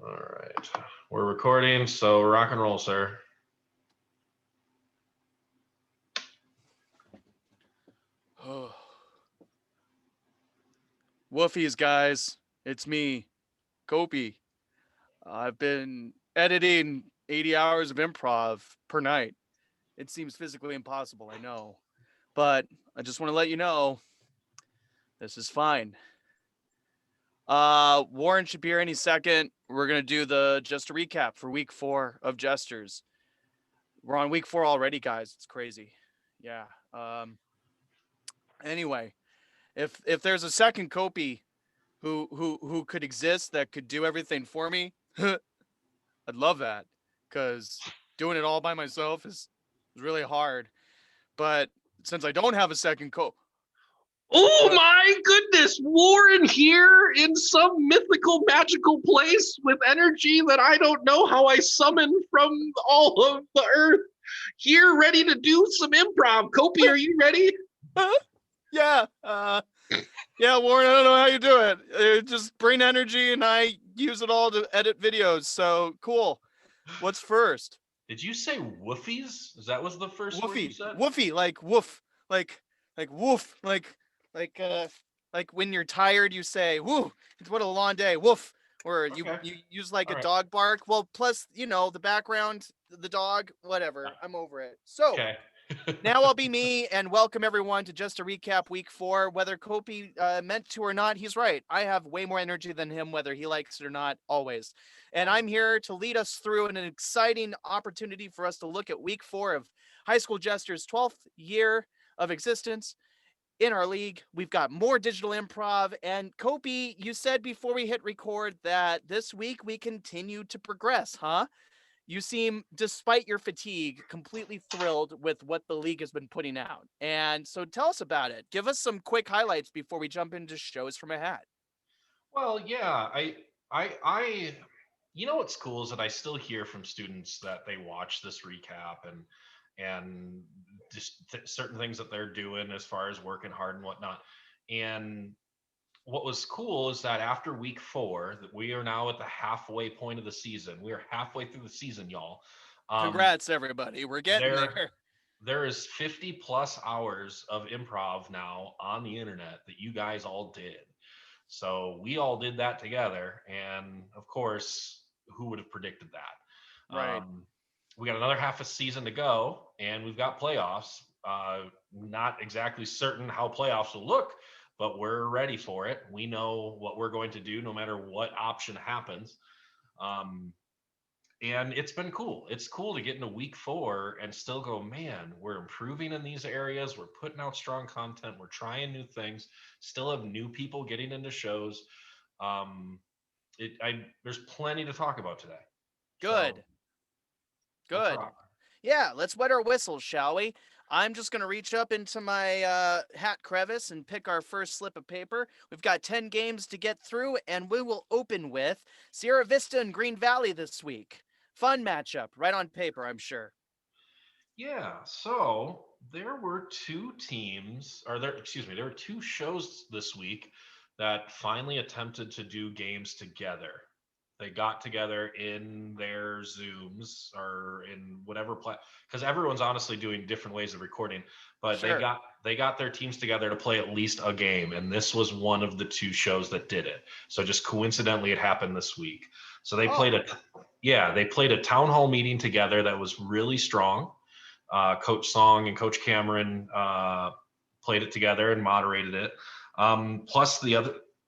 All right. We're recording, so rock and roll, sir. Woofies, guys. It's me, Kopy. I've been editing 80 hours of improv per night. It seems physically impossible, I know. But I just want to let you know this is fine. Warren should be here any second. We're going to do the just a recap for week 4 of Jesters. We're on week 4 already, guys. It's crazy. Yeah. Anyway, if there's a second Kopy who could exist that could do everything for me, I'd love that, because doing it all by myself is really hard. But since I don't have a second Oh my goodness, Warren here in some mythical, magical place with energy that I don't know how I summon from all of the earth. Here, ready to do some improv. Kopy, are you ready? yeah, Warren, I don't know how you do it. Just bring energy, and I use it all to edit videos. So cool. What's first? Did you say woofies? Is that was the first word you said? Woofy, like woof, like woof, like when you're tired, you say woo. It's what a long day, woof. Or you use like a dog bark. Well, plus the background, the dog, whatever. I'm over it. So now I'll be me, and welcome everyone to Just a Recap Week 4. Whether Kopy meant to or not, he's right. I have way more energy than him, whether he likes it or not, always. And I'm here to lead us through an exciting opportunity for us to look at Week 4 of High School Jesters' 12th year of existence. In our league, we've got more digital improv. And Kopy, you said before we hit record that this week we continue to progress, huh? You seem, despite your fatigue, completely thrilled with what the league has been putting out. And so tell us about it. Give us some quick highlights before we jump into shows from a hat. Well, yeah, I you know what's cool is that I still hear from students that they watch this recap and just certain things that they're doing as far as working hard and whatnot. And what was cool is that after week 4, that we are now at the halfway point of the season. We are halfway through the season, y'all. Congrats, everybody. We're getting there. There is 50 plus hours of improv now on the internet that you guys all did. So we all did that together. And of course, who would have predicted that? Right. We got another half a season to go, and we've got playoffs. Not exactly certain how playoffs will look, but we're ready for it. We know what we're going to do no matter what option happens. And it's been cool. It's cool to get into week 4 and still go, man, we're improving in these areas. We're putting out strong content. We're trying new things. Still have new people getting into shows. There's plenty to talk about today. Good. So, good. Yeah, let's wet our whistles, shall we? I'm just going to reach up into my hat crevice and pick our first slip of paper. We've got 10 games to get through, and we will open with Sierra Vista and Green Valley this week. Fun matchup, right on paper, I'm sure. Yeah, so there were there were 2 shows this week that finally attempted to do games together. They got together in their Zooms or in whatever because everyone's honestly doing different ways of recording, but Sure. they got their teams together to play at least a game, and this was one of the 2 shows that did it. So just coincidentally, it happened this week. So they played a town hall meeting together that was really strong. Coach Song and Coach Cameron played it together and moderated it. Plus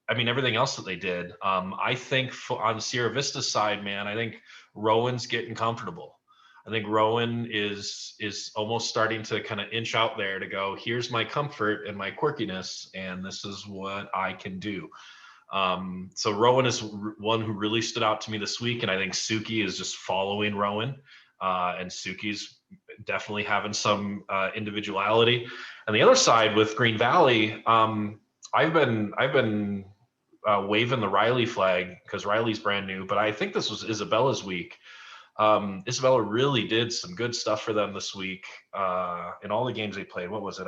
everything else that they did. I think on Sierra Vista's side, man, I think Rowan's getting comfortable. I think Rowan is almost starting to kind of inch out there to go, here's my comfort and my quirkiness, and this is what I can do. So Rowan is one who really stood out to me this week, and I think Suki is just following Rowan, and Suki's definitely having some individuality. And the other side with Green Valley, I've been waving the Riley flag because Riley's brand new, but I think this was Isabella's week. Isabella really did some good stuff for them this week in all the games they played. What was it?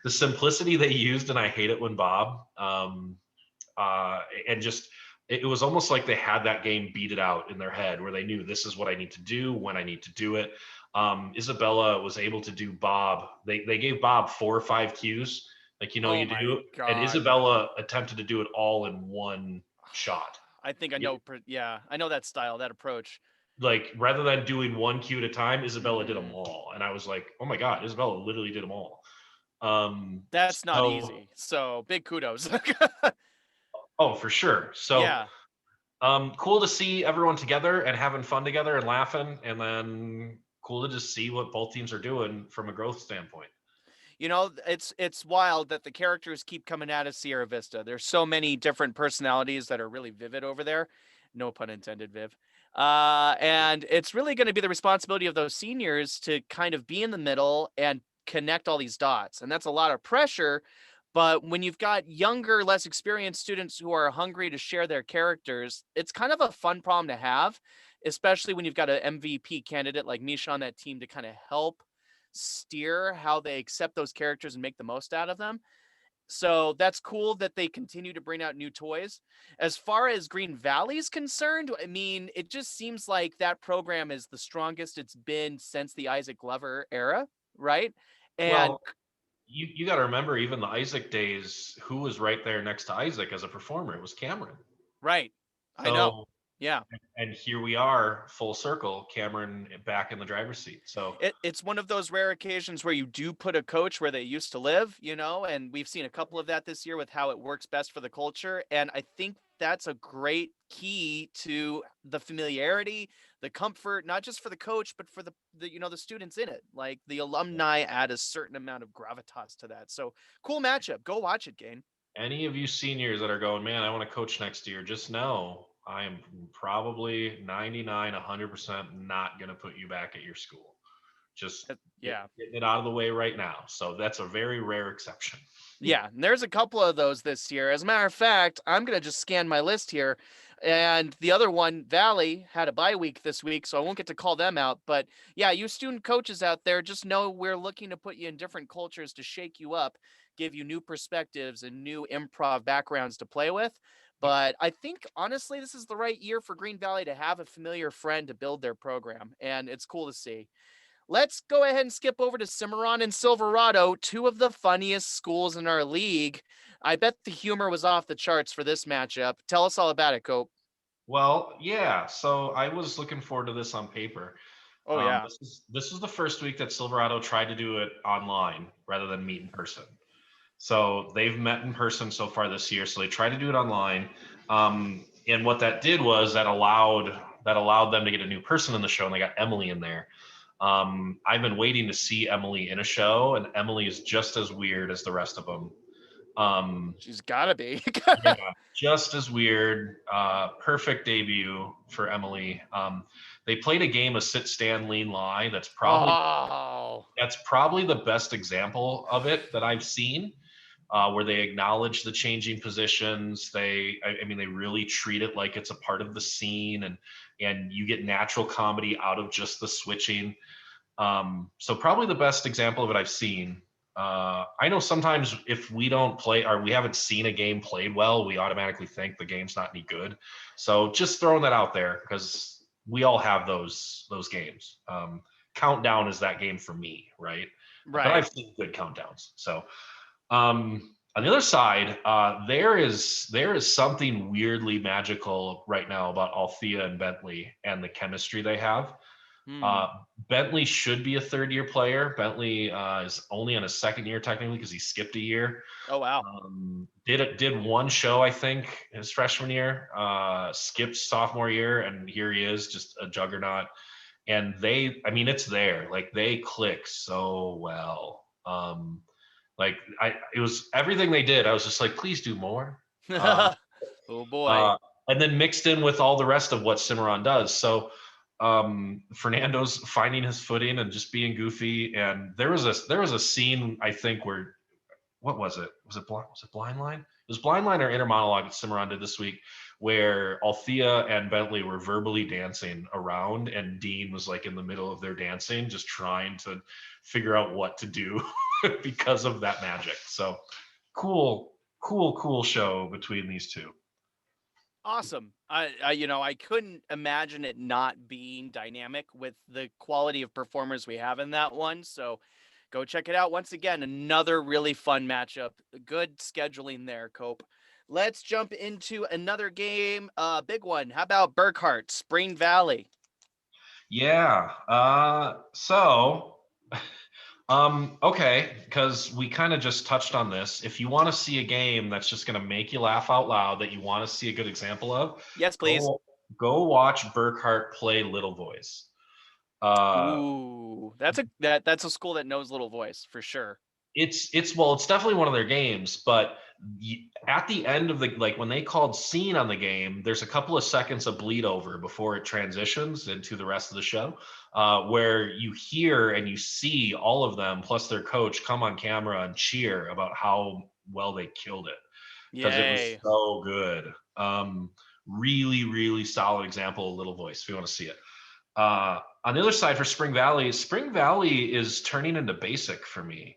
The simplicity they used, and I hate it when Bob and just it was almost like they had that game beat it out in their head, where they knew this is what I need to do when I need to do it. Isabella was able to do Bob. They gave Bob 4 or 5 cues, like Oh you my do, and God. Isabella attempted to do it all in one shot. I think I know. Yeah, I know that style, that approach. Like rather than doing one cue at a time, Isabella did them Mhm. all, and I was like, oh my God, Isabella literally did them all. That's not So easy. So big kudos. oh, for sure. So Yeah. cool to see everyone together and having fun together and laughing, and then cool to just see what both teams are doing from a growth standpoint. You know, it's wild that the characters keep coming out of Sierra Vista. There's so many different personalities that are really vivid over there. No pun intended, Viv. And it's really going to be the responsibility of those seniors to kind of be in the middle and connect all these dots. And that's a lot of pressure. But when you've got younger, less experienced students who are hungry to share their characters, it's kind of a fun problem to have, especially when you've got an MVP candidate like Misha on that team to kind of help steer how they accept those characters and make the most out of them. So that's cool that they continue to bring out new toys. As far as Green Valley is concerned, I mean, it just seems like that program is the strongest it's been since the Isaac Glover era, right? And Well, you got to remember, even the Isaac days, who was right there next to Isaac as a performer? It was Cameron. right, I know. So, Yeah. and here we are, full circle, Cameron back in the driver's seat. So, It's one of those rare occasions where you do put a coach where they used to live, and we've seen a couple of that this year with how it works best for the culture. And I think that's a great key to the familiarity, the comfort, not just for the coach, but for the students in it. Like the alumni add a certain amount of gravitas to that. So cool matchup. Go watch it, Gain. any of you seniors that are going, man, I want to coach next year, just know I am probably 99, 100% not going to put you back at your school. Just Yeah. getting it out of the way right now. So that's a very rare exception. Yeah, and there's a couple of those this year. As a matter of fact, I'm going to just scan my list here. And the other one, Valley, had a bye week this week, so I won't get to call them out. But yeah, you student coaches out there, just know we're looking to put you in different cultures to shake you up, give you new perspectives and new improv backgrounds to play with. Yep. But I think, honestly, this is the right year for Green Valley to have a familiar friend to build their program. And it's cool to see. Let's go ahead and skip over to Cimarron and Silverado, two of the funniest schools in our league. I bet the humor was off the charts for this matchup. Tell us all about it, Cope. Well, yeah. So I was looking forward to this on paper. Oh, yeah. This is the first week that Silverado tried to do it online rather than meet in person. So they've met in person so far this year. So they tried to do it online, and what that did was that allowed them to get a new person in the show, and they got Emily in there. I've been waiting to see Emily in a show, and Emily is just as weird as the rest of them. She's gotta be. Yeah, just as weird. Perfect debut for Emily. They played a game of sit, stand, lean, lie. That's probably Oh, the best example of it that I've seen, where they acknowledge the changing positions. I mean, they really treat it like it's a part of the scene, and you get natural comedy out of just the switching. So probably the best example of it I've seen. I know sometimes if we don't play or we haven't seen a game played well, we automatically think the game's not any good. So just throwing that out there, because we all have those games. Countdown is that game for me, right? But right. I've seen good countdowns. So on the other side, there is something weirdly magical right now about Althea and Bentley and the chemistry they have. Hmm. Bentley should be a third-year player. Bentley is only on his second year technically because he skipped a year. Oh, wow. Did one show, I think, his freshman year. Skipped sophomore year, and here he is, just a juggernaut. And it's there. Like they click so well. It was everything they did. I was just like, please do more. Oh, boy. And then mixed in with all the rest of what Cimarron does. So Fernando's finding his footing and just being goofy. And there was a scene, I think, where what was it? Was it Blind Line? It was Blind Line or Inner Monologue that Cimarron did this week, where Althea and Bentley were verbally dancing around, and Dean was like in the middle of their dancing, just trying to figure out what to do because of that magic. So cool cool show between these two. Awesome. I couldn't imagine it not being dynamic with the quality of performers we have in that one. So go check it out. Once again, another really fun matchup. Good scheduling there, Cope. Let's jump into another game. Big one. How about Burkhart, Spring Valley? Yeah. Okay, because we kind of just touched on this. If you want to see a game that's just going to make you laugh out loud, that you want to see a good example of, Yes, please. go watch Burkhart play Little Voice. Ooh, that's a school that knows Little Voice for sure. It's definitely one of their games, but at the end of the, like, when they called scene on the game, there's a couple of seconds of bleed over before it transitions into the rest of the show, where you hear and you see all of them plus their coach come on camera and cheer about how well they killed it, because it was so good. Really solid example of Little Voice if you want to see it. On the other side, for Spring Valley is turning into basic for me.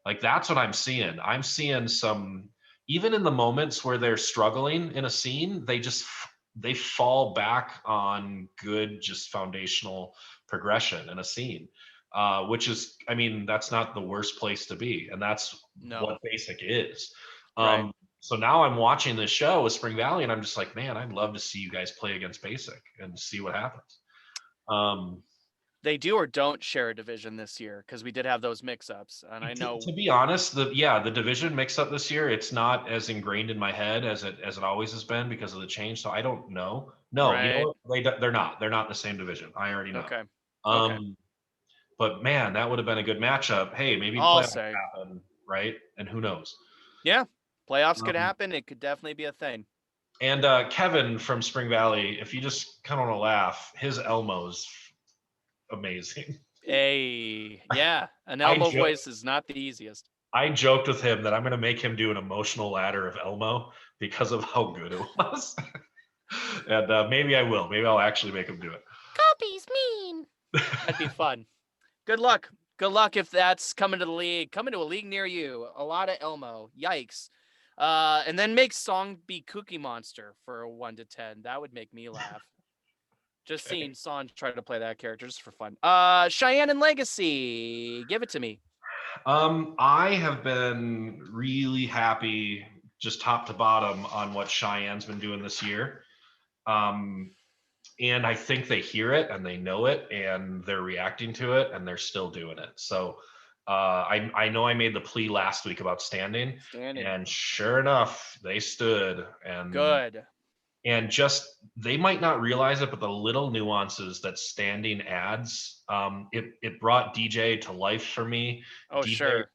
Like, that's what I'm seeing. I'm seeing some, even in the moments where they're struggling in a scene, they fall back on good, just foundational progression in a scene, which is, I mean, that's not the worst place to be. And that's what basic is. Right. So now I'm watching this show with Spring Valley and I'm just like, man, I'd love to see you guys play against basic and see what happens. They do or don't share a division this year, because we did have those mix-ups, and I know. To be honest, the division mix-up this year, it's not as ingrained in my head as it always has been because of the change. So I don't know. No, right. You know what? They're not. They're not in the same division. I already know. Okay. But man, that would have been a good matchup. Hey, maybe playoffs happen, right? And who knows? Yeah, playoffs could happen. It could definitely be a thing. And Kevin from Spring Valley, if you just kind of want to laugh, his Elmo's amazing. Yeah, an Elmo voice is not the easiest. I joked with him that I'm going to make him do an emotional ladder of Elmo because of how good it was. And maybe I will. Maybe I'll actually make him do it. Copy's mean. That'd be fun. Good luck. Good luck if that's coming to a league near you. A lot of Elmo. Yikes. And then make Song be Cookie Monster for a 1 to 10. That would make me laugh. Just seeing Son try to play that character just for fun. Cheyenne and Legacy. Give it to me. I have been really happy, just top to bottom, on what Cheyenne's been doing this year. And I think they hear it and they know it and they're reacting to it and they're still doing it. So I know I made the plea last week about standing. And sure enough, they stood. And good. And just, they might not realize it, but the little nuances that standing adds, it brought DJ to life for me. Oh, DJ, sure.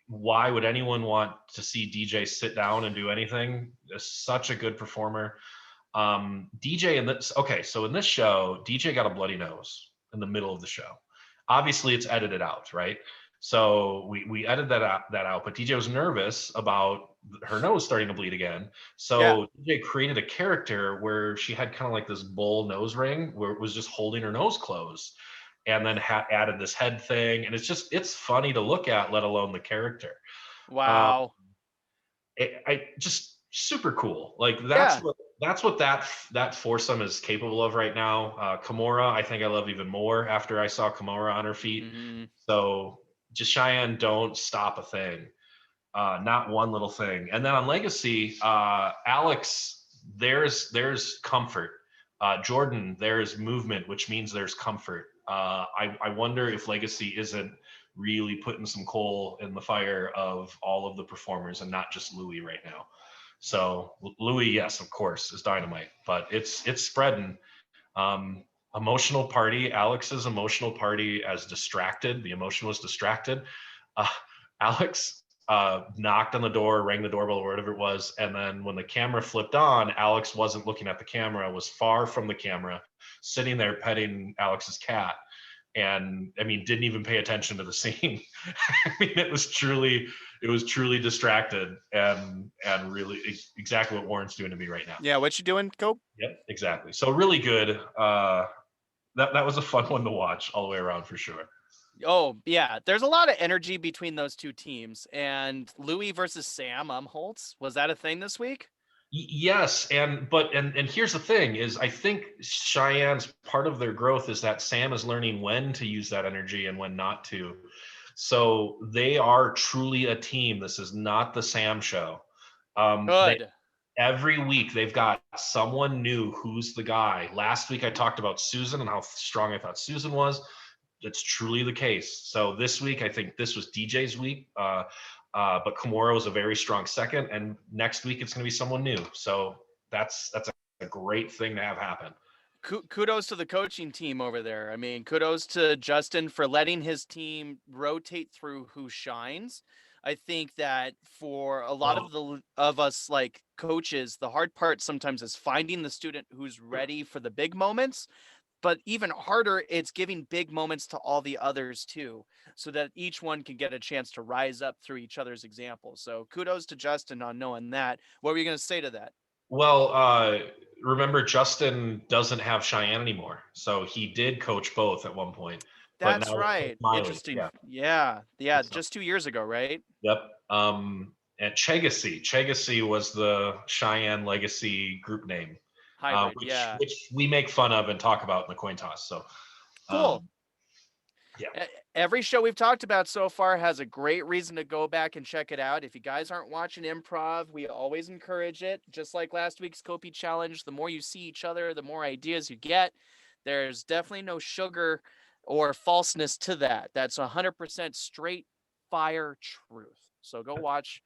Why would anyone want to see DJ sit down and do anything? Such a good performer. DJ in this, okay, so in this show, DJ got a bloody nose in the middle of the show. Obviously, it's edited out, right? So we edited that out, but DJ was nervous about her nose starting to bleed again. So DJ created a character where she had kind of like this bull nose ring where it was just holding her nose closed, and then added this head thing. And it's funny to look at, let alone the character. Wow. I just super cool. Like that's what that foursome is capable of right now. Kimura, I think I love even more after I saw Kimura on her feet. Mm-hmm. So just Cheyenne, don't stop a thing. Not one little thing. And then on Legacy, Alex, there's comfort. Jordan, there's movement, which means there's comfort. I wonder if Legacy isn't really putting some coal in the fire of all of the performers and not just Louis right now. So Louis, yes, of course, is dynamite, but it's spreading. Emotional party, Alex's emotional party as distracted. The emotion was distracted. Alex knocked on the door, rang the doorbell, or whatever it was. And then when the camera flipped on, Alex wasn't looking at the camera, was far from the camera, sitting there petting Alex's cat. And I mean, didn't even pay attention to the scene. I mean, it was truly distracted and really exactly what Warren's doing to me right now. Yeah, what you doing, Cope? Yep, exactly. So really good. That was a fun one to watch all the way around for sure. Oh, yeah. There's a lot of energy between those two teams. And Louis versus Sam Umholtz, was that a thing this week? Yes, and here's the thing is I think Cheyenne's part of their growth is that Sam is learning when to use that energy and when not to. So they are truly a team. This is not the Sam show. They Good. every week they've got someone new who's the guy. Last week I talked about Susan and how strong I thought Susan was. It's truly the case. So this week I think this was DJ's week. But Kimura was a very strong second, and next week it's going to be someone new. So that's a great thing to have happen. Kudos to the coaching team over there. I mean, kudos to Justin for letting his team rotate through who shines. I think that for a lot of us like coaches, the hard part sometimes is finding the student who's ready for the big moments, but even harder, it's giving big moments to all the others too, so that each one can get a chance to rise up through each other's examples. So kudos to Justin on knowing that. What were you going to say to that? Well, remember Justin doesn't have Cheyenne anymore, so he did coach both at one point, but That's now it's right. Miley. Interesting. Yeah. Yeah. So, Just 2 years ago, right? yep. And Chegacy was the Cheyenne Legacy group name, Hybrid. which Yeah. we make fun of and talk about in the coin toss. So, Cool. yeah. Every show we've talked about so far has a great reason to go back and check it out. If you guys aren't watching Improv, we always encourage it. Just like last week's Kopy challenge, the more you see each other, the more ideas you get. There's definitely no sugar or falseness to that. That's 100% straight fire truth. So go watch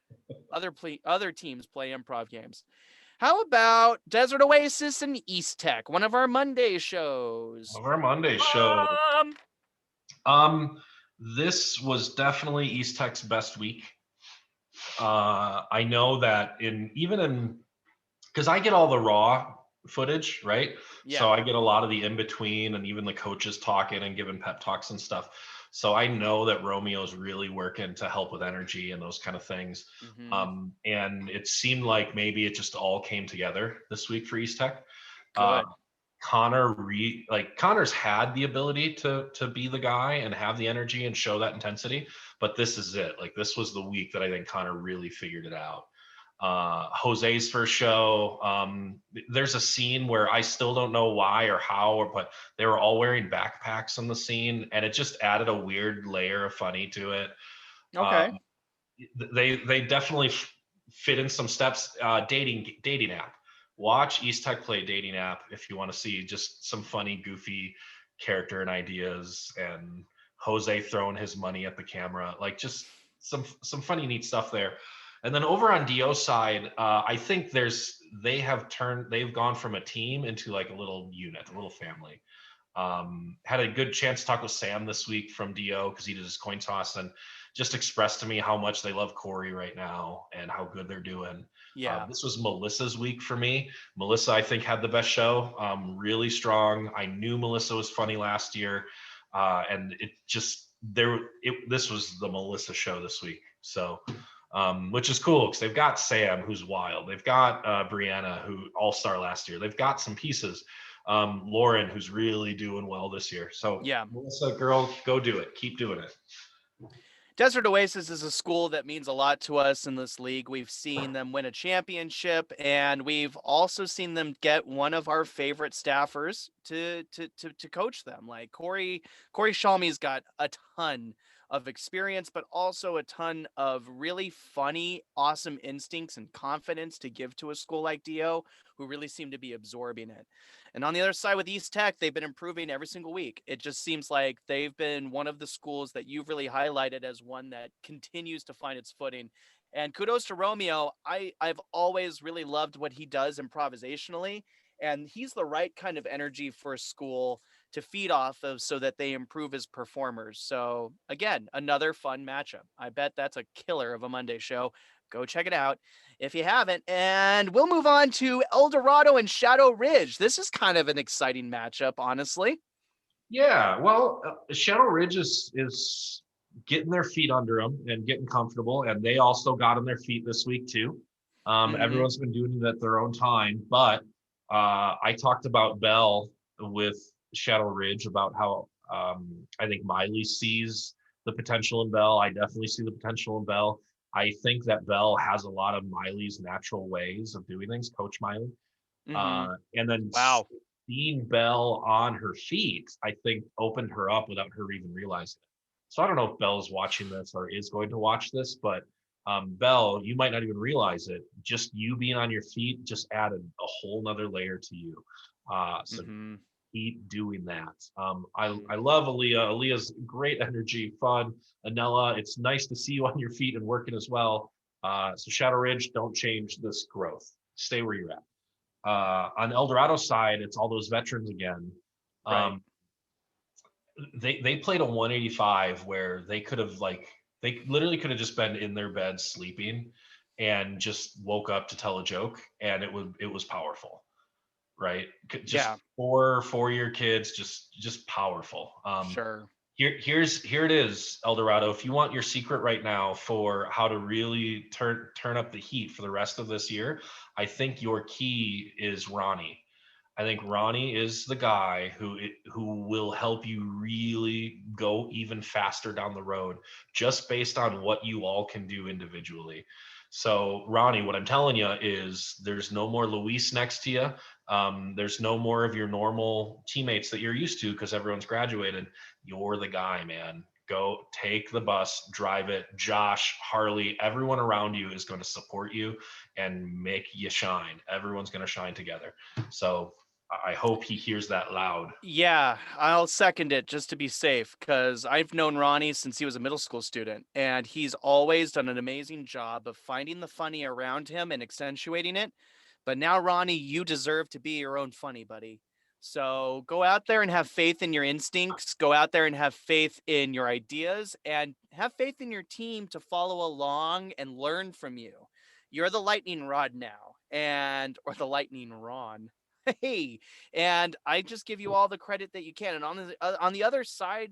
other teams play improv games. How about Desert Oasis and East Tech, one of our Monday shows? Of our Monday show. This was definitely East Tech's best week. I know that because I get all the raw footage, right? Yeah. So I get a lot of the in between and even the coaches talking and giving pep talks and stuff. So I know that Romeo's really working to help with energy and those kind of things. And it seemed like maybe it just all came together this week for East Tech. Good. Connor's had the ability to be the guy and have the energy and show that intensity, but this is it. Like this was the week that I think Connor really figured it out. Jose's first show, there's a scene where I still don't know why or how, but they were all wearing backpacks in the scene, and it just added a weird layer of funny to it. Okay. They definitely fit in some steps. Dating app. Watch East Tech play dating app if you want to see just some funny, goofy character and ideas, and Jose throwing his money at the camera, like just some funny, neat stuff there. And then over on Dio side, I think they've gone from a team into like a little unit, a little family. Had a good chance to talk with Sam this week from Dio because he did his coin toss and just expressed to me how much they love Corey right now and how good they're doing. Yeah. This was Melissa's week for me. Melissa, I think, had the best show. Really strong. I knew Melissa was funny last year, and this was the Melissa show this week. So, which is cool because they've got Sam, who's wild. They've got Brianna, who all-star last year. They've got some pieces. Lauren, who's really doing well this year. So, yeah, Melissa, girl, go do it. Keep doing it. Desert Oasis is a school that means a lot to us in this league. We've seen them win a championship, and we've also seen them get one of our favorite staffers to coach them. Like Corey Shalmey's got a ton of experience, but also a ton of really funny, awesome instincts and confidence to give to a school like Dio, who really seem to be absorbing it. And on the other side with East Tech, they've been improving every single week. It just seems like they've been one of the schools that you've really highlighted as one that continues to find its footing. And kudos to Romeo. I've always really loved what he does improvisationally. And he's the right kind of energy for a school to feed off of so that they improve as performers. So again, another fun matchup. I bet that's a killer of a Monday show. Go check it out if you haven't. And we'll move on to El Dorado and Shadow Ridge. This is kind of an exciting matchup, honestly. Yeah, well, Shadow Ridge is getting their feet under them and getting comfortable, and they also got on their feet this week too. Everyone's been doing it at their own time, but I talked about Bell with Shadow Ridge about how I think Miley sees the potential in Belle. I definitely see the potential in Belle. I think that Belle has a lot of Miley's natural ways of doing things, Coach Miley. Mm-hmm. And then Wow. seeing Belle on her feet, I think opened her up without her even realizing it. So I don't know if Belle's watching this or is going to watch this, but Belle, you might not even realize it. Just you being on your feet just added a whole nother layer to you. So Mm-hmm. keep doing that. I Mm-hmm. love Aaliyah. Aaliyah's great energy, fun. Anella, it's nice to see you on your feet and working as well. So Shadow Ridge, don't change this growth. Stay where you're at. On El Dorado side, it's all those veterans again. Right. Um, they played a 185 where they literally could have just been in their bed sleeping and just woke up to tell a joke, and it was powerful, right? Just Yeah. 4-year kids, just powerful. Sure. Here it is, El Dorado. If you want your secret right now for how to really turn up the heat for the rest of this year, I think your key is Ronnie. I think Ronnie is the guy who will help you really go even faster down the road, just based on what you all can do individually. So Ronnie, what I'm telling you is there's no more Luis next to you. There's no more of your normal teammates that you're used to because everyone's graduated. You're the guy, man. Go take the bus, drive it. Josh, Harley, everyone around you is going to support you and make you shine. Everyone's going to shine together. So I hope he hears that loud. Yeah, I'll second it just to be safe, because I've known Ronnie since he was a middle school student, and he's always done an amazing job of finding the funny around him and accentuating it. But now, Ronnie, you deserve to be your own funny buddy. So go out there and have faith in your instincts, go out there and have faith in your ideas, and have faith in your team to follow along and learn from you. You're the lightning rod now, or the lightning Ron. Hey, and I just give you all the credit that you can. And on the other side,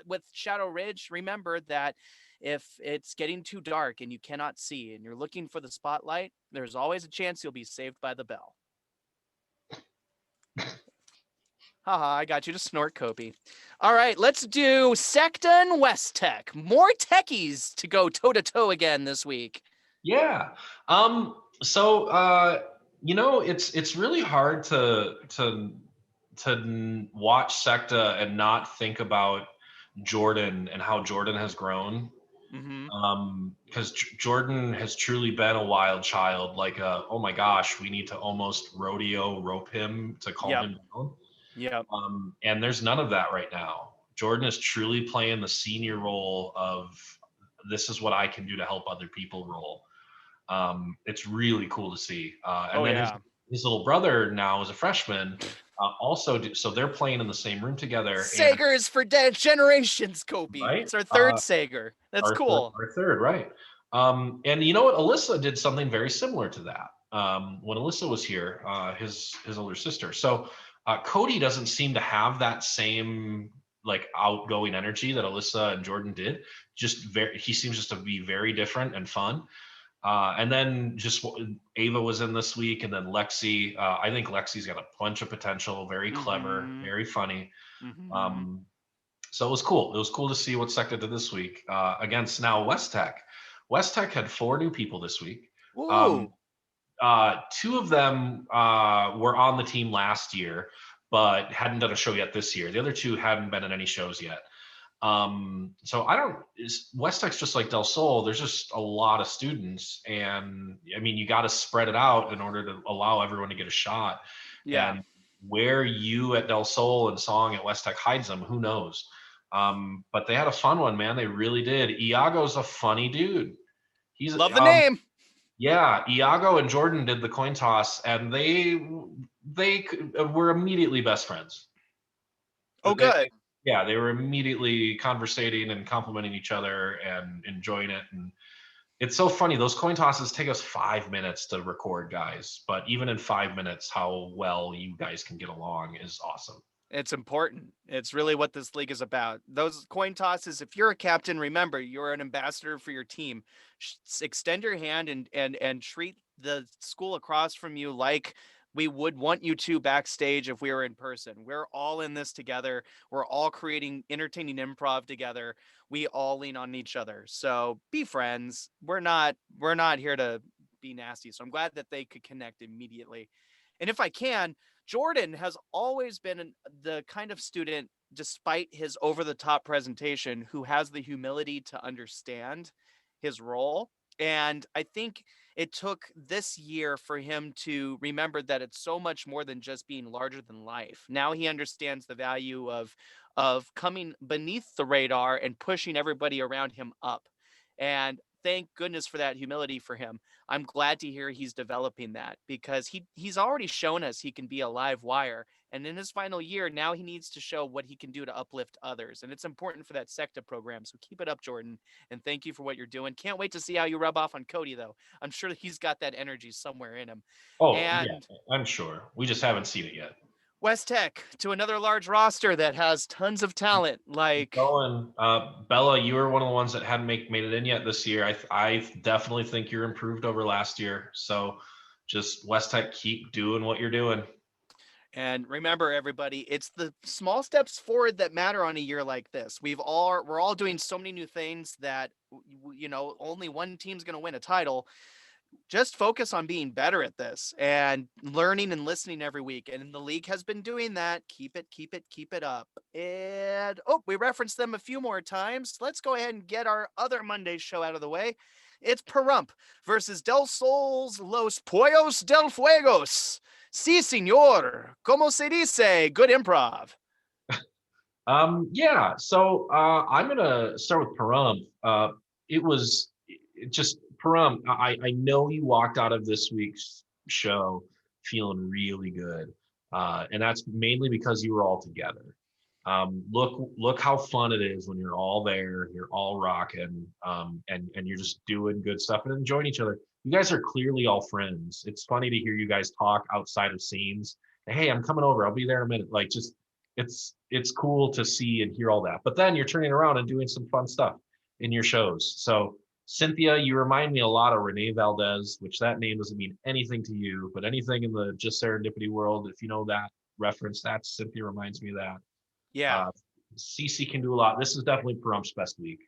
with Shadow Ridge, remember that if it's getting too dark and you cannot see and you're looking for the spotlight, there's always a chance you'll be saved by the bell. Haha, I got you to snort, Kopy. All right, let's do Secta and West Tech. More techies to go toe to toe again this week. Yeah. So it's really hard to watch Secta and not think about Jordan and how Jordan has grown. Mm-hmm. Because Jordan has truly been a wild child. Like, oh my gosh, we need to almost rope him to calm Yep. him down. Yep. And there's none of that right now. Jordan is truly playing the senior role of this is what I can do to help other people role. It's really cool to see. And then his little brother now is a freshman. So they're playing in the same room together. Sagers for dead generations, Kopy. Right? It's our third Sager. That's cool. Our third, right? And you know what? Alyssa did something very similar to that. When Alyssa was here, his older sister. So Cody doesn't seem to have that same like outgoing energy that Alyssa and Jordan did. He seems just to be very different and fun. And then just Ava was in this week, and then Lexi. I think Lexi's got a bunch of potential, very clever, very funny. Mm-hmm. So it was cool. It was cool to see what Secta did this week against now West Tech. West Tech had 4 new people this week. Ooh. 2 of them were on the team last year, but hadn't done a show yet this year. The other 2 hadn't been in any shows yet. So West Tech's just like Del Sol. There's just a lot of students, and I mean, you got to spread it out in order to allow everyone to get a shot. Yeah. And where you at Del Sol and Song at West Tech hides them, who knows? But they had a fun one, man. They really did. Iago's a funny dude. Love the name. Yeah, Iago and Jordan did the coin toss, and they were immediately best friends. Oh, good. They were immediately conversating and complimenting each other and enjoying it. And it's so funny. Those coin tosses take us 5 minutes to record, guys. But even in 5 minutes, how well you guys can get along is awesome. It's important. It's really what this league is about. Those coin tosses, if you're a captain, remember, you're an ambassador for your team. Extend your hand and treat the school across from you like we would want you two backstage if we were in person. We're all in this together. We're all creating entertaining improv together. We all lean on each other. So be friends. We're not here to be nasty. So I'm glad that they could connect immediately. And if I can, Jordan has always been the kind of student, despite his over the top presentation, who has the humility to understand his role. And I think it took this year for him to remember that it's so much more than just being larger than life. Now he understands the value of coming beneath the radar and pushing everybody around him up. And thank goodness for that humility for him. I'm glad to hear he's developing that, because he's already shown us he can be a live wire. And in his final year, now he needs to show what he can do to uplift others. And it's important for that SECTA program. So keep it up, Jordan. And thank you for what you're doing. Can't wait to see how you rub off on Cody, though. I'm sure he's got that energy somewhere in him. Oh, yeah, And I'm sure. We just haven't seen it yet. West Tech, to another large roster that has tons of talent. Like, Going, Bella, you were one of the ones that hadn't made it in yet this year. I definitely think you're improved over last year. So just West Tech, keep doing what you're doing. and remember, everybody, it's the small steps forward that matter on a year like this. We're all doing so many new things that, only one team's going to win a title. Just focus on being better at this and learning and listening every week. And the league has been doing that. Keep it up. And we referenced them a few more times. Let's go ahead and get our other Monday show out of the way. It's Perump versus Del Sol's Los Pollos del Fuegos. Sí, señor. Como se dice? Good improv. Yeah. So I'm gonna start with Param. It just Param. I know you walked out of this week's show feeling really good, and that's mainly because you were all together. Look how fun it is when you're all there, you're all rocking, and you're just doing good stuff and enjoying each other. You guys are clearly all friends. It's funny to hear you guys talk outside of scenes. Hey, I'm coming over. I'll be there in a minute. Like, just it's cool to see and hear all that. But then you're turning around and doing some fun stuff in your shows. So Cynthia, you remind me a lot of Renee Valdez, which that name doesn't mean anything to you, but anything in the Just Serendipity world, if you know that reference, that's Cynthia reminds me of that. Yeah. Cece can do a lot. This is definitely Parump's best week.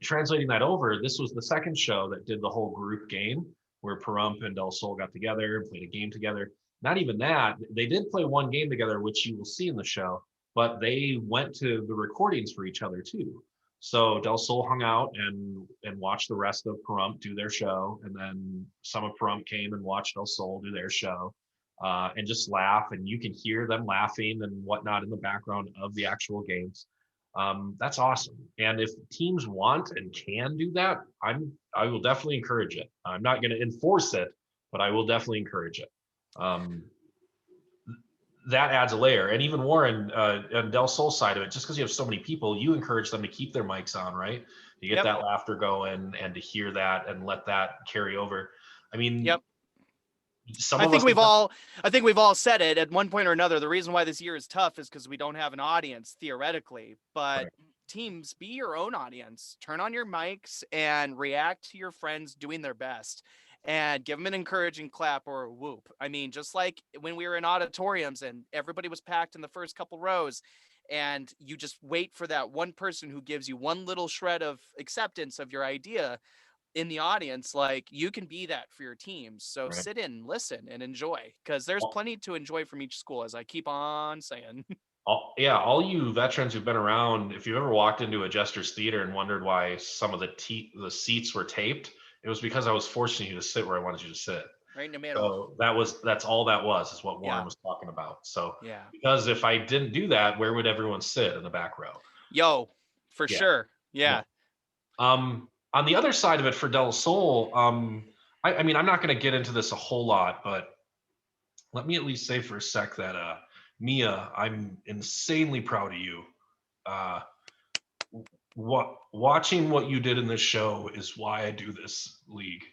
Translating that over, this was the second show that did the whole group game where Paramp and Del Sol got together and played a game together. Not even that, they did play one game together, which you will see in the show, but they went to the recordings for each other too. So Del Sol hung out and watched the rest of Paramp do their show, and then some of Paramp came and watched Del Sol do their show. And just laugh, and you can hear them laughing and whatnot in the background of the actual games. That's awesome. And if teams want and can do that, I will definitely encourage it. I'm not going to enforce it, but I will definitely encourage it. That adds a layer. And even Warren, and Del Sol's side of it, just because you have so many people, you encourage them to keep their mics on, right? To get that laughter going and to hear that and let that carry over. I mean, I think we've all said it at one point or another. The reason why this year is tough is because we don't have an audience theoretically, but teams, be your own audience. Turn on your mics and react to your friends doing their best and give them an encouraging clap or a whoop. I mean, just like when we were in auditoriums and everybody was packed in the first couple rows, and you just wait for that one person who gives you one little shred of acceptance of your idea in the audience. Like, you can be that for your teams. So sit in, listen, and enjoy, because there's plenty to enjoy from each school, as I keep on saying. All you veterans who've been around, if you've ever walked into a Jesters theater and wondered why some of the seats were taped, it was because I was forcing you to sit where I wanted you to sit. Right in the middle. So that's all that was, is what Warren was talking about. So because if I didn't do that, where would everyone sit in the back row? For sure. Yeah. On the other side of it, for Del Sol, I mean, I'm not going to get into this a whole lot, but let me at least say for a sec that Mia, I'm insanely proud of you. Watching what you did in this show is why I do this league.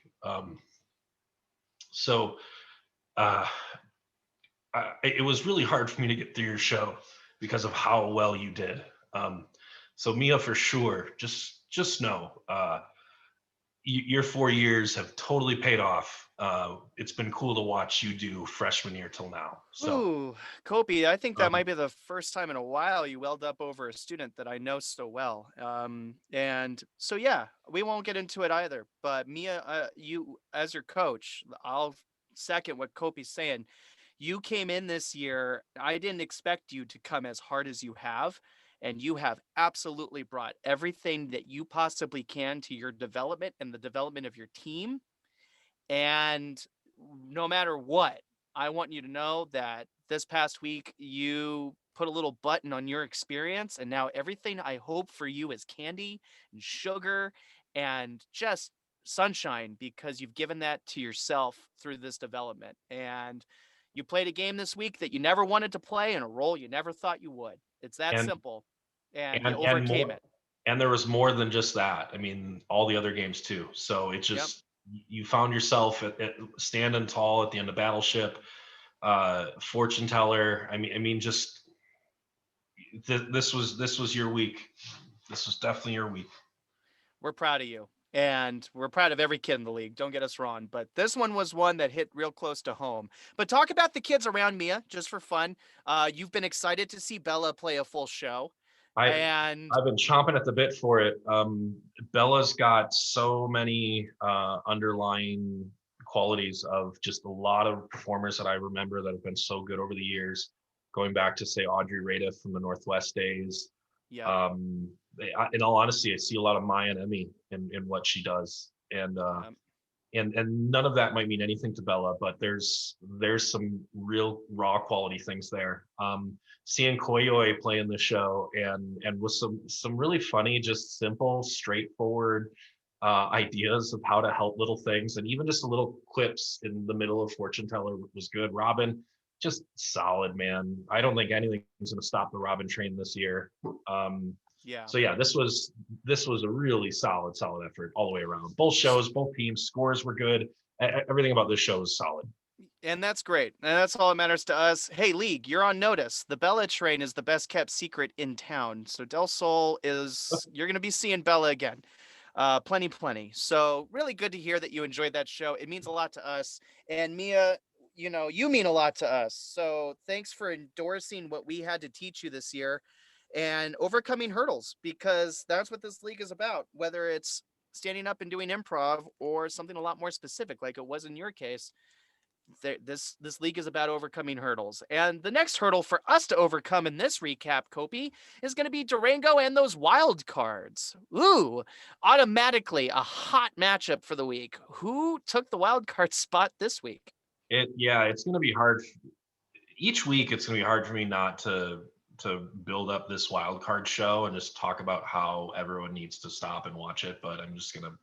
It was really hard for me to get through your show because of how well you did. So Mia, for sure, just know your 4 years have totally paid off. it's been cool to watch you do freshman year till now. So Ooh, Kopy, I think that um, might be the first time in a while you welled up over a student that I know so well. And so, yeah, we won't get into it either. But Mia, you as your coach, I'll second what Kopy's saying. You came in this year. I didn't expect you to come as hard as you have. And you have absolutely brought everything that you possibly can to your development and the development of your team. And no matter what, I want you to know that this past week you put a little button on your experience, and now everything I hope for you is candy and sugar and just sunshine because you've given that to yourself through this development. And you played a game this week that you never wanted to play and a role you never thought you would. It's that and simple. And you and overcame more, it. and there was more than just that. I mean, all the other games too. So it Yep. just, you found yourself at standing tall at the end of Battleship, fortune teller. I mean, just this was your week. This was definitely your week. We're proud of you. And we're proud of every kid in the league. Don't get us wrong. But this one was one that hit real close to home. But talk about the kids around Mia, just for fun. You've been excited to see Bella play a full show. I And I've been chomping at the bit for it. Bella's got so many underlying qualities of just a lot of performers that I remember that have been so good over the years, going back to say Audrey Rada from the Northwest days. yep. In all honesty, I see a lot of Maya and Emmy in what she does, Um, and none of that might mean anything to Bella, but there's some real raw quality things there. Seeing Koyoi play in the show and with some really funny, just simple, straightforward ideas of how to help little things, and even just a little clips in the middle of Fortune Teller was good. Robin, just solid, man. I don't think anything's going to stop the Robin train this year. yeah. So yeah, this was a really solid effort all the way around. Both shows, both teams, scores were good. Everything about this show is solid. And that's great. And that's all that matters to us. Hey, League, you're on notice. The Bella train is the best kept secret in town. So Del Sol is, you're going to be seeing Bella again. Plenty. So really good to hear that you enjoyed that show. It means a lot to us. And Mia, you mean a lot to us. So thanks for endorsing what we had to teach you this year and overcoming hurdles, because that's what this league is about, whether it's standing up and doing improv or something a lot more specific like it was in your case. This league is about overcoming hurdles. And the next hurdle for us to overcome in this recap, Kopy, is going to be Durango and those wild cards. Ooh, automatically a hot matchup for the week. Who took the wild card spot this week? It's going to be hard. Each week, it's going to be hard for me not to build up this wild card show and just talk about how everyone needs to stop and watch it. But I'm just going to,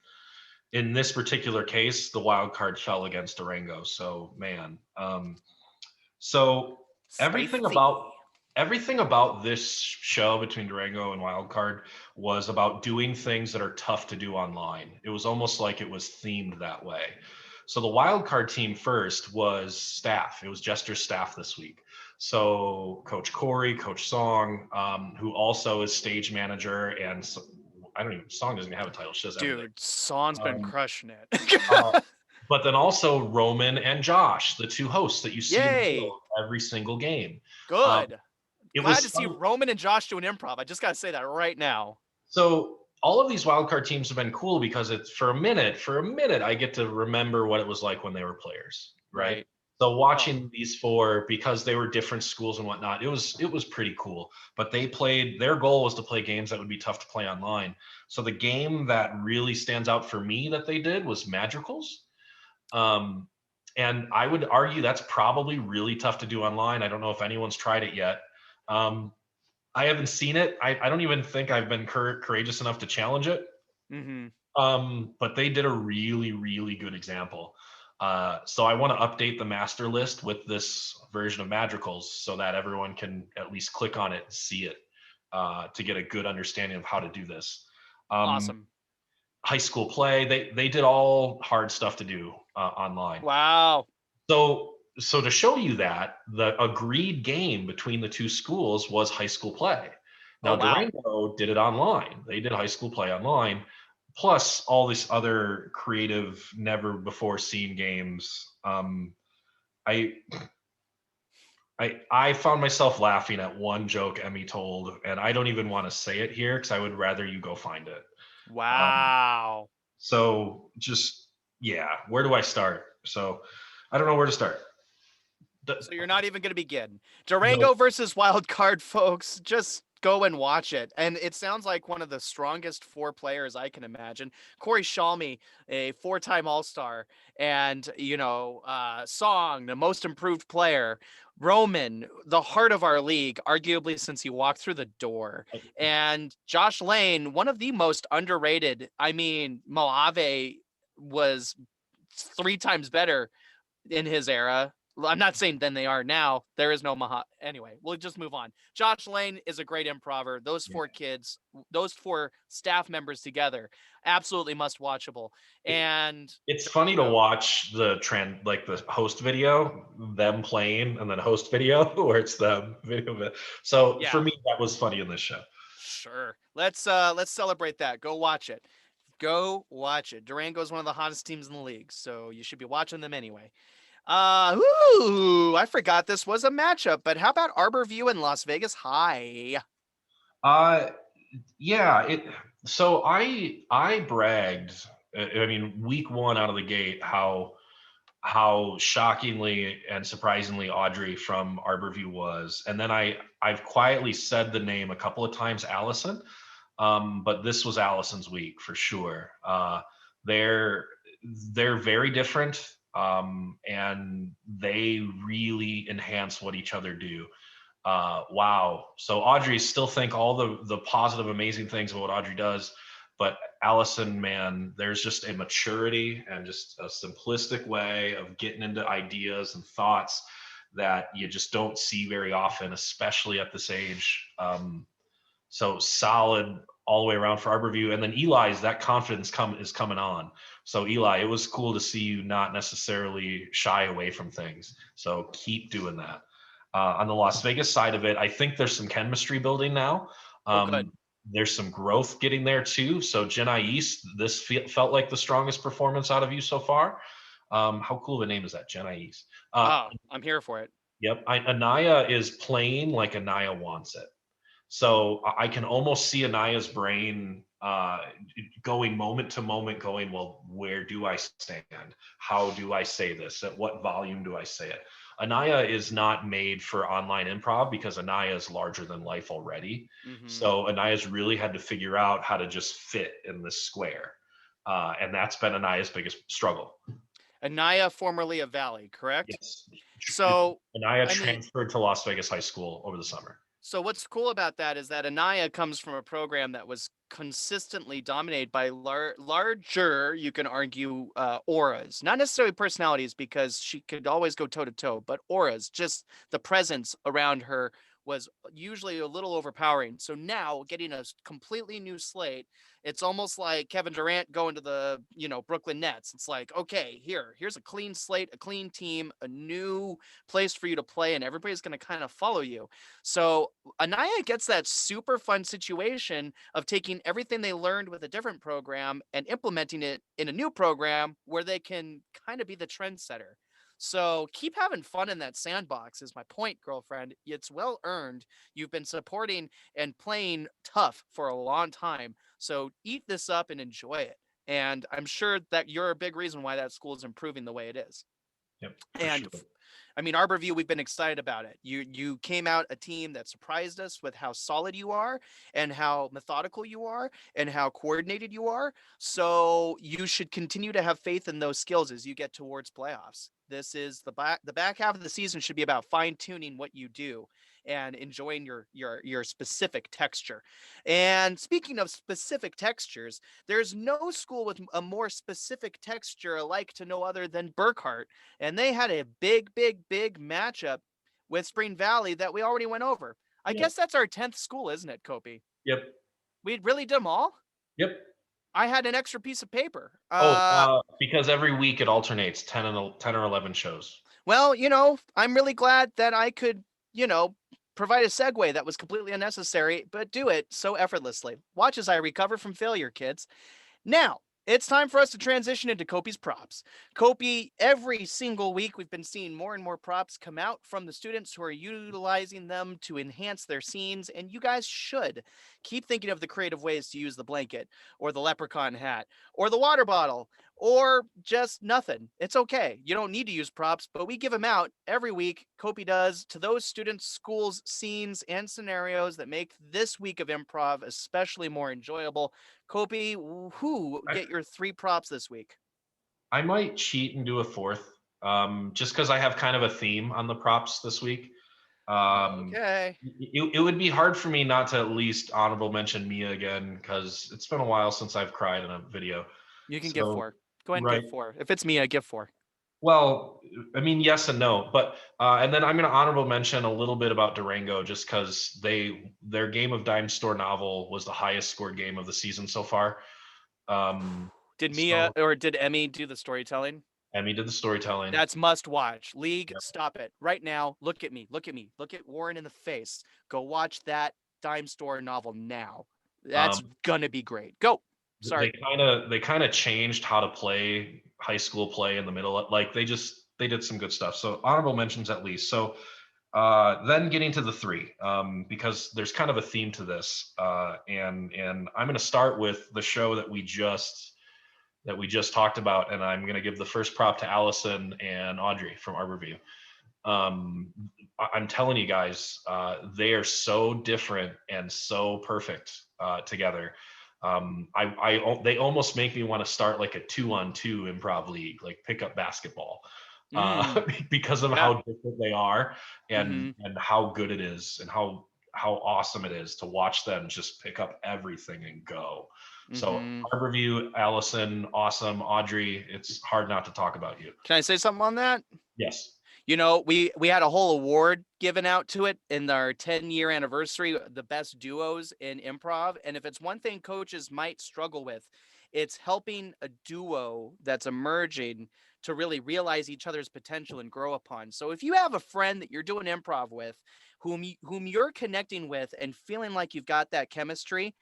in this particular case, the wild card fell against Durango. So man, so everything Spicy. about everything about this show between Durango and Wildcard was about doing things that are tough to do online. It was almost like it was themed that way. So the Wildcard team first was staff. It was Jesters staff this week. So Coach Corey, Coach Song, who also is stage manager, and I don't even, Song doesn't even have a title. She does everything. Dude, Song's been crushing it. But then also Roman and Josh, the two hosts that you see in the Yay. field every single game. Good. It Glad was to see fun. Roman and Josh doing improv. I just got to say that right now. So all of these wildcard teams have been cool because it's for a minute, I get to remember what it was like when they were players, right? So watching these four, because they were different schools and whatnot, it was pretty cool. But their goal was to play games that would be tough to play online. So the game that really stands out for me that they did was Madrigals. And I would argue that's probably really tough to do online. I don't know if anyone's tried it yet. I haven't seen it. I don't even think I've been courageous enough to challenge it. But they did a really, really good example. So I want to update the master list with this version of Madrigals so that everyone can at least click on it and see it to get a good understanding of how to do this. Awesome. High school play, they did all hard stuff to do online. Wow. So to show you that, the agreed game between the two schools was high school play. Now, Durango did it online. They did high school play online, plus all these other creative, never before seen games. I I found myself laughing at one joke Emmy told, and I don't even want to say it here because I would rather you go find it. Um, Wow. so just yeah, where do I start? So I don't know where to start. So you're not even going to begin. No, Durango versus Wild Card, folks. Just go and watch it. And it sounds like one of the strongest 4 players I can imagine. Corey Shalmy, a 4-time All-Star, and Song, the most improved player. Roman, the heart of our league, arguably since he walked through the door. And Josh Lane, one of the most underrated. I mean, Moave was 3 times better in his era. I'm not saying than they are now. There is no Maha. Anyway, we'll just move on. Josh Lane is a great improver. Those 4 kids, those 4 staff members together, absolutely must watchable. And it's funny to watch the trend, like the host video, them playing, and then host video where it's them video. So for yeah, me, that was funny in this show. sure. Let's celebrate that. Go watch it. Go watch it. Durango is one of the hottest teams in the league, so you should be watching them anyway. I forgot this was a matchup, but how about Arborview and Las Vegas High? Uh, yeah. So I bragged. I mean, week one out of the gate, how shockingly and surprisingly Audrey from Arborview was, and then I've quietly said the name a couple of times, Allison. But this was Allison's week for sure. They're they're very different, and they really enhance what each other do. Wow. So Audrey still think all the positive, amazing things about what Audrey does, but Allison, man, there's just a maturity and just a simplistic way of getting into ideas and thoughts that you just don't see very often, especially at this age. So solid all the way around for Arborview. And then Eli's that confidence is coming on. So Eli, it was cool to see you not necessarily shy away from things. So keep doing that. On the Las Vegas side of it, I think there's some chemistry building now. Good. There's some growth getting there too. So Jenais, this felt like the strongest performance out of you so far. How cool of a name is that, Jenais? I'm here for it. Yep. Anaya is playing like Anaya wants it. So I can almost see Anaya's brain going moment to moment, going, well, where do I stand? How do I say this? At what volume do I say it? Anaya is not made for online improv because Anaya is larger than life already. Mm-hmm. So Anaya's really had to figure out how to just fit in this square. And that's been Anaya's biggest struggle. Anaya, formerly of Valley, correct? Yes. So Anaya transferred to Las Vegas High School over the summer. So what's cool about that is that Anaya comes from a program that was consistently dominated by larger, you can argue, auras. Not necessarily personalities, because she could always go toe to toe, but auras, just the presence around her was usually a little overpowering. So now getting a completely new slate, it's almost like Kevin Durant going to the, Brooklyn Nets. It's like, okay, here's a clean slate, a clean team, a new place for you to play, and everybody's going to kind of follow you. So Anaya gets that super fun situation of taking everything they learned with a different program and implementing it in a new program where they can kind of be the trendsetter. So keep having fun in that sandbox is my point, girlfriend. It's well earned. You've been supporting and playing tough for a long time. So eat this up and enjoy it. And I'm sure that you're a big reason why that school is improving the way it is. Yep. And sure. I mean, Arborview, we've been excited about it. You came out a team that surprised us with how solid you are and how methodical you are and how coordinated you are. So you should continue to have faith in those skills as you get towards playoffs. This is the back half of the season should be about fine tuning what you do and enjoying your specific texture. And speaking of specific textures, there's no school with a more specific texture alike to no other than Burkhart. And they had a big matchup with Spring Valley that we already went over. I guess that's our 10th school, isn't it, Kopy? Yep. We really did them all? Yep. I had an extra piece of paper. Because every week it alternates 10 or 11 shows. Well, I'm really glad that I could, provide a segue that was completely unnecessary, but do it so effortlessly. Watch as I recover from failure, kids. Now, it's time for us to transition into Kopy's props. Kopy, every single week, we've been seeing more and more props come out from the students who are utilizing them to enhance their scenes, and you guys should keep thinking of the creative ways to use the blanket, or the leprechaun hat, or the water bottle, or just nothing. It's okay. You don't need to use props, but we give them out every week. Kopy does to those students, schools, scenes, and scenarios that make this week of improv especially more enjoyable. Kopy, who I, get your 3 props this week? I might cheat and do a fourth, just because I have kind of a theme on the props this week. Okay. It would be hard for me not to at least honorable mention Mia again, because it's been a while since I've cried in a video. You can give So, 4. Go ahead and right. give 4. If it's me, I give 4. Well, I mean, yes and no, but and then I'm going to honorable mention a little bit about Durango, just because their game of Dime Store Novel was the highest scored game of the season so far. Did Mia So or did Emmy do the storytelling? Emmy did the storytelling. That's must watch. League, Yep. stop it. Right now, look at me. Look at me. Look at Warren in the face. Go watch that Dime Store Novel now. That's Um, gonna be great. Go. Sorry. they kind of changed how to play high school play in the middle. Like they did some good stuff. So honorable mentions at least. So then getting to the 3, because there's kind of a theme to this, and I'm going to start with the show that we just talked about, and I'm going to give the first prop to Allison and Audrey from Arborview. Um, I'm telling you guys, they are so different and so perfect together. They almost make me want to start like a 2-on-2 improv league, like pickup basketball, because of Yeah. how different they are, Mm-hmm. and how good it is, and how awesome it is to watch them just pick up everything and go. So Mm-hmm. Harborview, Allison, awesome. Audrey, it's hard not to talk about you. Can I say something on that? Yes. You know, we had a whole award given out to it in our 10-year anniversary, the best duos in improv. And if it's one thing coaches might struggle with, it's helping a duo that's emerging to really realize each other's potential and grow upon. So if you have a friend that you're doing improv with, whom you're connecting with and feeling like you've got that chemistry,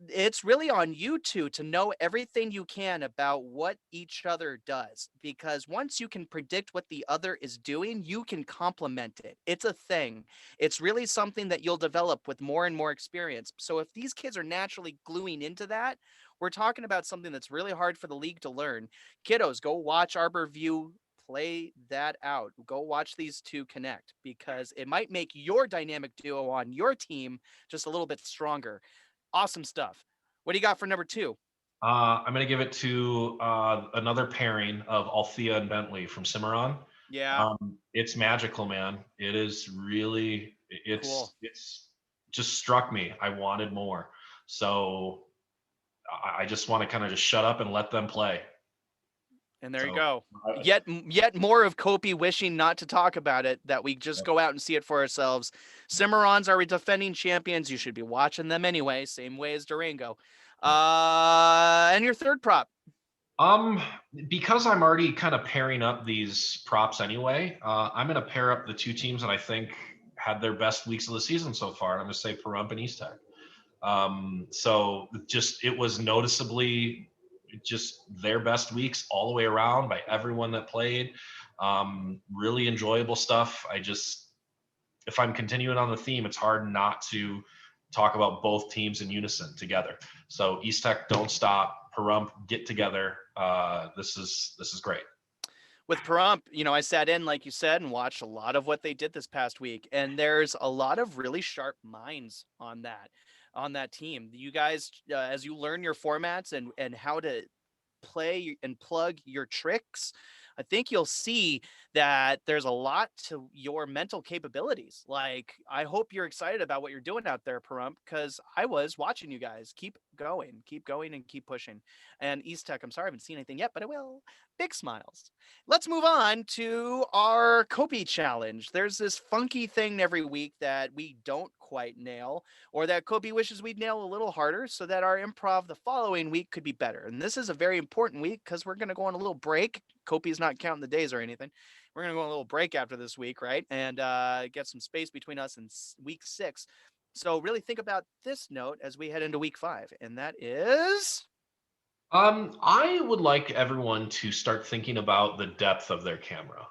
it's really on you two to know everything you can about what each other does, because once you can predict what the other is doing, you can complement it. It's a thing. It's really something that you'll develop with more and more experience. So if these kids are naturally gluing into that, we're talking about something that's really hard for the league to learn. Kiddos, go watch Arborview play that out. Go watch these two connect, because it might make your dynamic duo on your team just a little bit stronger. Awesome stuff. What do you got for number 2? I'm going to give it to another pairing of Althea and Bentley from Cimarron. Yeah, It's magical, man. It is really, cool. it's just struck me. I wanted more. So I just want to kind of just shut up and let them play. And there you So go. I, Yet more of Kopy wishing not to talk about it, that we just go out and see it for ourselves. Cimarrons are defending champions. You should be watching them anyway, same way as Durango. And your third prop. um, because I'm already kind of pairing up these props anyway, I'm going to pair up the 2 teams that I think had their best weeks of the season so far. And I'm going to say Pahrump and East Tech. So just it was noticeably just their best weeks all the way around by everyone that played. Really enjoyable stuff. If I'm continuing on the theme, it's hard not to talk about both teams in unison together. So East Tech, don't stop. Pahrump, get together. This is great. With Pahrump, I sat in, like you said, and watched a lot of what they did this past week. And there's a lot of really sharp minds on that team. You guys, as you learn your formats and how to play and plug your tricks, I think you'll see that there's a lot to your mental capabilities. Like, I hope you're excited about what you're doing out there, Pahrump, because I was watching you guys. Keep going, and keep pushing. And East Tech, I'm sorry I haven't seen anything yet, but I will. Big smiles. Let's move on to our Kopy challenge. There's this funky thing every week that we don't quite nail, or that Kopy wishes we'd nail a little harder, so that our improv the following week could be better. And this is a very important week because we're going to go on a little break. Kopy's not counting the days or anything. We're going to go on a little break after this week, right? And get some space between us and week 6. So really think about this note as we head into week 5. And that is I would like everyone to start thinking about the depth of their camera,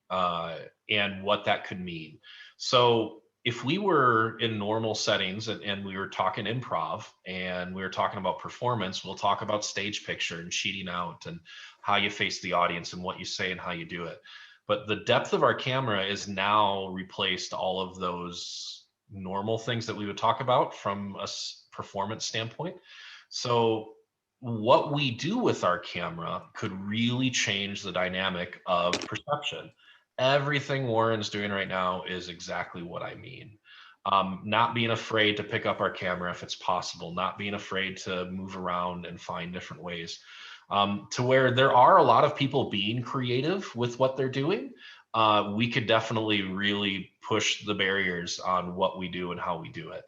uh, and what that could mean. So if we were in normal settings and we were talking improv and we were talking about performance, we'll talk about stage picture and cheating out and how you face the audience and what you say and how you do it. But the depth of our camera is now replaced all of those normal things that we would talk about from a performance standpoint. So what we do with our camera could really change the dynamic of perception. Everything Warren's doing right now is exactly what I mean. Not being afraid to pick up our camera if it's possible, not being afraid to move around and find different ways, to where there are a lot of people being creative with what they're doing. We could definitely really push the barriers on what we do and how we do it.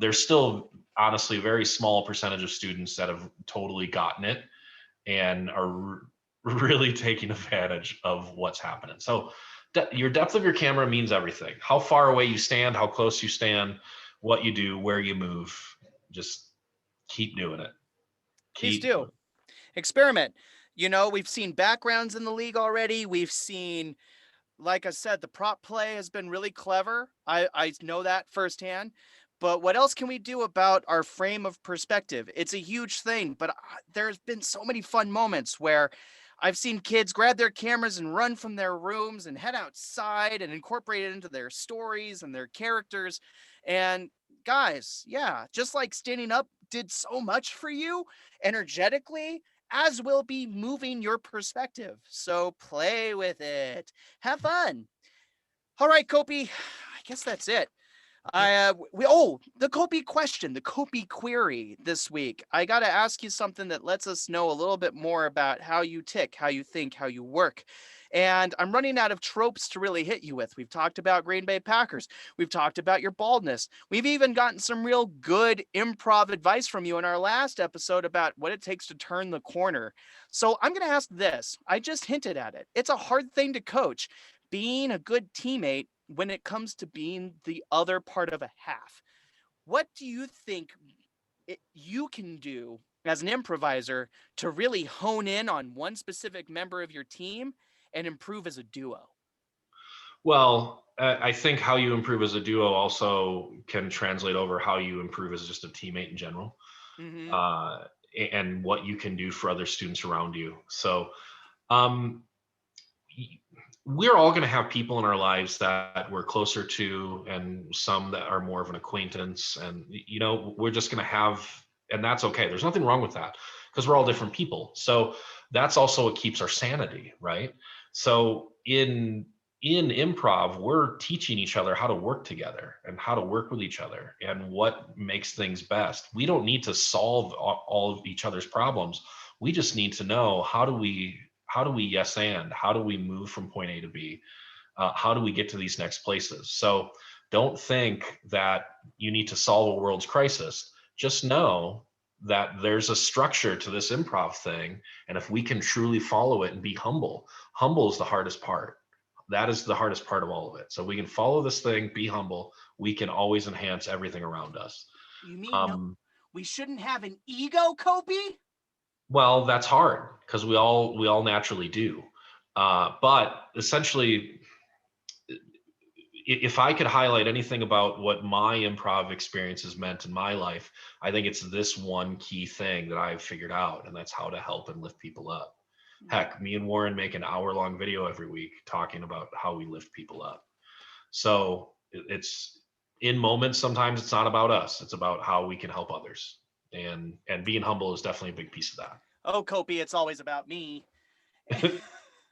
There's still honestly a very small percentage of students that have totally gotten it and are really taking advantage of what's happening. So your depth of your camera means everything. How far away you stand, how close you stand, what you do, where you move. Just keep doing it. Please Keep doing do. Experiment. You know, we've seen backgrounds in the league already. We've seen, like I said, the prop play has been really clever. I know that firsthand. But what else can we do about our frame of perspective? It's a huge thing, but there's been so many fun moments where I've seen kids grab their cameras and run from their rooms and head outside and incorporate it into their stories and their characters. And guys, yeah, just like standing up did so much for you energetically, as will be moving your perspective. So play with it. Have fun. All right, Kopy. I guess that's it. The Kopy question, the Kopy query this week. I got to ask you something that lets us know a little bit more about how you tick, how you think, how you work. And I'm running out of tropes to really hit you with. We've talked about Green Bay Packers. We've talked about your baldness. We've even gotten some real good improv advice from you in our last episode about what it takes to turn the corner. So I'm going to ask this. I just hinted at it. It's a hard thing to coach. Being a good teammate when it comes to being the other part of a half. What do you think you can do as an improviser to really hone in on one specific member of your team and improve as a duo? Well, I think how you improve as a duo also can translate over how you improve as just a teammate in general, Mm-hmm. uh, and what you can do for other students around you. So, um, we're all going to have people in our lives that we're closer to and some that are more of an acquaintance, and we're just going to have, and that's okay. There's nothing wrong with that because we're all different people. So that's also what keeps our sanity, right? So in improv, we're teaching each other how to work together and how to work with each other and what makes things best. We don't need to solve all of each other's problems. We just need to know how do we yes and how do we move from point A to B? How do we get to these next places? So don't think that you need to solve a world's crisis. Just know that there's a structure to this improv thing. And if we can truly follow it and be humble, humble is the hardest part. That is the hardest part of all of it. So we can follow this thing, be humble. We can always enhance everything around us. You mean no, Um, we shouldn't have an ego, Kopy? well, that's hard because we all naturally do. But essentially, if I could highlight anything about what my improv experience has meant in my life, I think it's this one key thing that I've figured out, and that's how to help and lift people up. Heck, me and Warren make an hour-long video every week talking about how we lift people up. So it's in moments, sometimes it's not about us, it's about how we can help others. And being humble is definitely a big piece of Oh, Kopy, it's always about me. that. I'm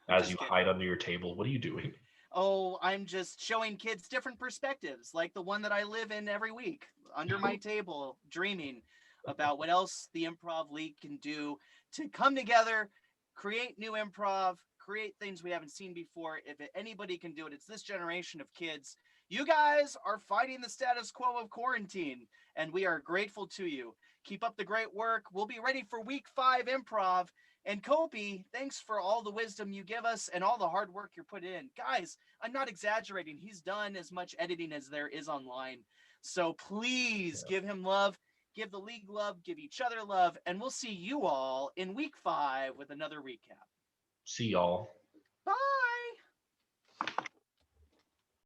As you just kidding. hide under your table, what are you doing? Oh, I'm just showing kids different perspectives, like the one that I live in every week under my table, dreaming about what else the Improv League can do to come together, create new improv, create things we haven't seen before. If anybody can do it, it's this generation of kids. You guys are fighting the status quo of quarantine, and we are grateful to you. Keep up the great work. We'll be ready for week 5 improv. And Kopy, thanks for all the wisdom you give us and all the hard work you're putting in. Guys, I'm not exaggerating. He's done as much editing as there is online. So please give him love. give the league love, give each other love, and we'll see you all in week 5 with another recap. See y'all. Bye.